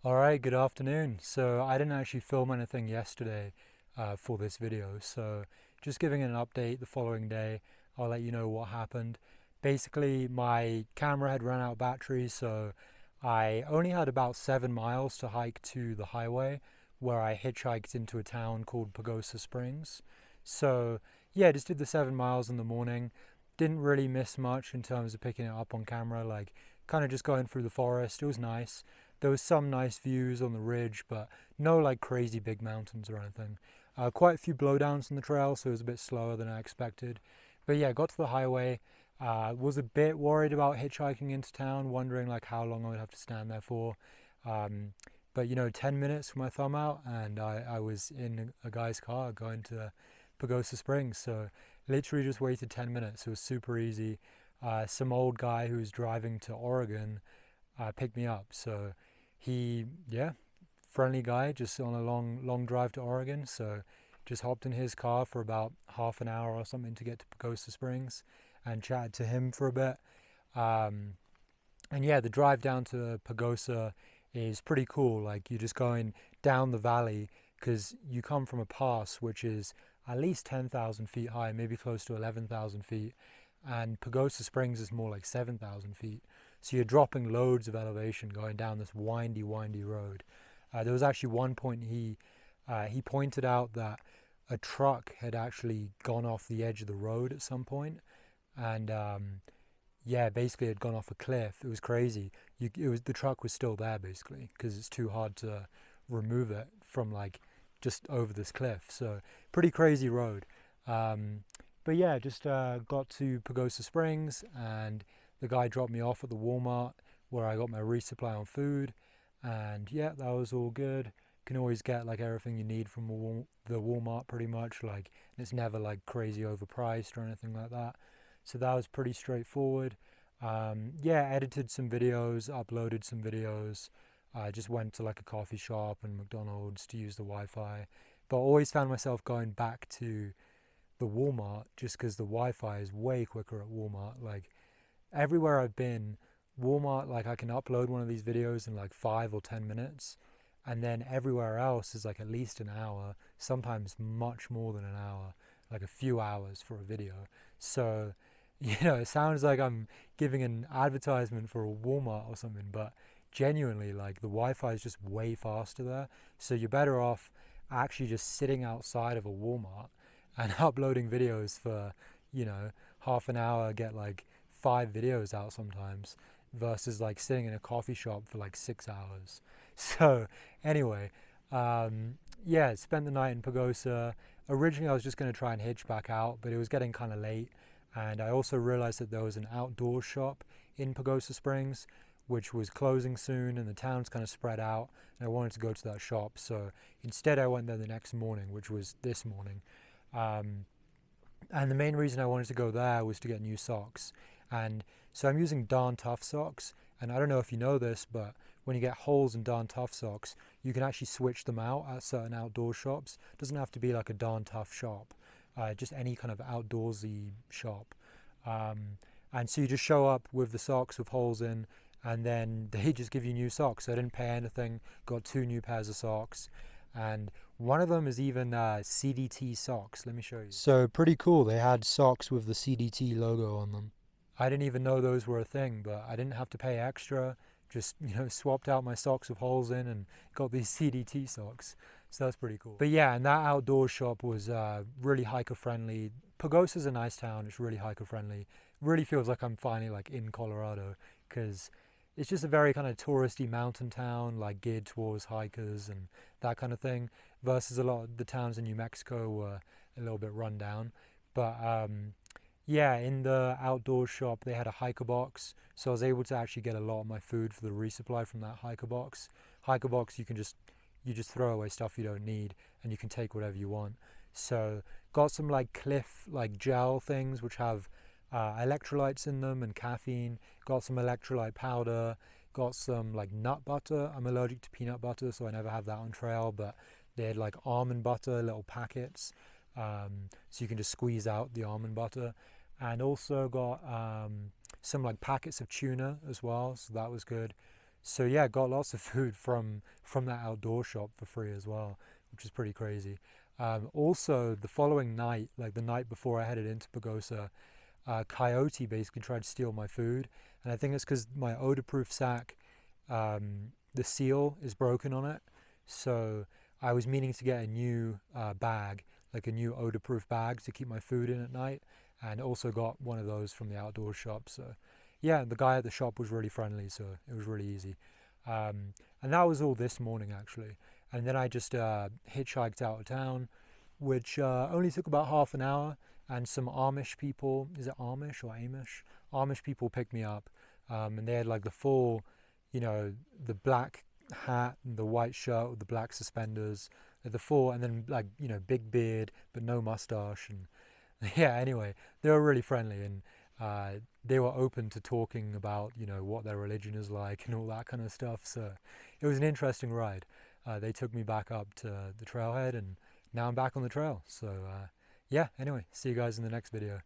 Alright, good afternoon. So I didn't actually film anything yesterday for this video, so just giving an update the following day. I'll let you know what happened. Basically, my camera had run out of battery, so I only had about 7 miles to hike to the highway where I hitchhiked into a town called Pagosa Springs. So yeah, just did the 7 miles in the morning. Didn't really miss much in terms of picking it up on camera, like kind of just going through the forest. It was nice. There was some nice views on the ridge, but no like crazy big mountains or anything. Quite a few blowdowns on the trail, so it was a bit slower than I expected. But yeah, got to the highway. Was a bit worried about hitchhiking into town, wondering like how long I would have to stand there for. Um, but 10 minutes from my thumb out, and I was in a guy's car going to Pagosa Springs. So literally just waited 10 minutes. It was super easy. Some old guy who was driving to Oregon picked me up. So yeah, friendly guy, just on a long drive to Oregon. So just hopped in his car for about half an hour or something to get to Pagosa Springs and chatted to him for a bit. Um, and yeah, the drive down to Pagosa is pretty cool. Like you're just going down the valley because you come from a pass which is at least 10,000 feet high, maybe close to 11,000 feet. And Pagosa Springs is more like 7,000 feet. So you're dropping loads of elevation going down this windy road. There was actually one point he pointed out that a truck had actually gone off the edge of the road at some point, and yeah, basically it had gone off a cliff. It was crazy. The truck was still there basically because it's too hard to remove it from like just over this cliff. So pretty crazy road. Um, but yeah, just got to Pagosa Springs, and the guy dropped me off at the Walmart where I got my resupply on food, and yeah, that was all good. Can always get like everything you need from the Walmart pretty much. Like it's never like crazy overpriced or anything like that. So that was pretty straightforward. Yeah, edited some videos, uploaded some videos. I just went to like a coffee shop and McDonald's to use the Wi-Fi, but always found myself going back to the Walmart just because the Wi-Fi is way quicker at Walmart. Like everywhere I've been, Walmart, like I can upload one of these videos in like 5 or 10 minutes, and then everywhere else is like at least an hour, sometimes much more than an hour, like a few hours for a video. So, it sounds like I'm giving an advertisement for a Walmart or something, but genuinely, like the Wi-Fi is just way faster there. So you're better off actually just sitting outside of a Walmart and uploading videos for, half an hour, get like 5 videos out sometimes, versus like sitting in a coffee shop for like 6 hours. So anyway, yeah, spent the night in Pagosa. Originally, I was just going to try and hitch back out, but it was getting kind of late, and I also realized that there was an outdoor shop in Pagosa Springs, which was closing soon, and the town's kind of spread out, and I wanted to go to that shop. So instead, I went there the next morning, which was this morning. Um, and the main reason I wanted to go there was to get new socks. And so I'm using Darn Tough socks. And I don't know if you know this, but when you get holes in Darn Tough socks, you can actually switch them out at certain outdoor shops. It doesn't have to be like a Darn Tough shop, just any kind of outdoorsy shop. Um, and so you just show up with the socks with holes in, and then they just give you new socks. So I didn't pay anything, got 2 new pairs of socks. And one of them is even CDT socks. Let me show you. So pretty cool. They had socks with the CDT logo on them. I didn't even know those were a thing, but I didn't have to pay extra. Just, swapped out my socks with holes in and got these CDT socks. So that's pretty cool. But yeah, and that outdoor shop was really hiker friendly. Pagosa's a nice town. It's really hiker friendly. Really feels like I'm finally like in Colorado, because it's just a very kind of touristy mountain town, like geared towards hikers and that kind of thing, versus a lot of the towns in New Mexico were a little bit run down. But yeah, in the outdoor shop they had a hiker box, so I was able to actually get a lot of my food for the resupply from that hiker box. Hiker box, you just throw away stuff you don't need, and you can take whatever you want. So got some like Cliff like gel things which have electrolytes in them and caffeine. Got some electrolyte powder. Got some like nut butter. I'm allergic to peanut butter, so I never have that on trail, but they had like almond butter, little packets, so you can just squeeze out the almond butter. And also got some like packets of tuna as well, so that was good. So yeah, got lots of food from that outdoor shop for free as well, which is pretty crazy. Also, the following night, like the night before I headed into Pagosa, coyote basically tried to steal my food, and I think it's because my odor-proof sack, the seal is broken on it. So I was meaning to get a new bag, like a new odor-proof bag to keep my food in at night, and also got one of those from the outdoor shop. So yeah, the guy at the shop was really friendly, so it was really easy. And that was all this morning actually. And then I just hitchhiked out of town, which only took about half an hour. And some Amish people, is it Amish or Amish? Amish people picked me up, and they had like the full, the black hat and the white shirt with the black suspenders, the full, and then like big beard but no mustache, and yeah. Anyway, they were really friendly, and they were open to talking about what their religion is like and all that kind of stuff. So it was an interesting ride. They took me back up to the trailhead, and now I'm back on the trail. So yeah, anyway, see you guys in the next video.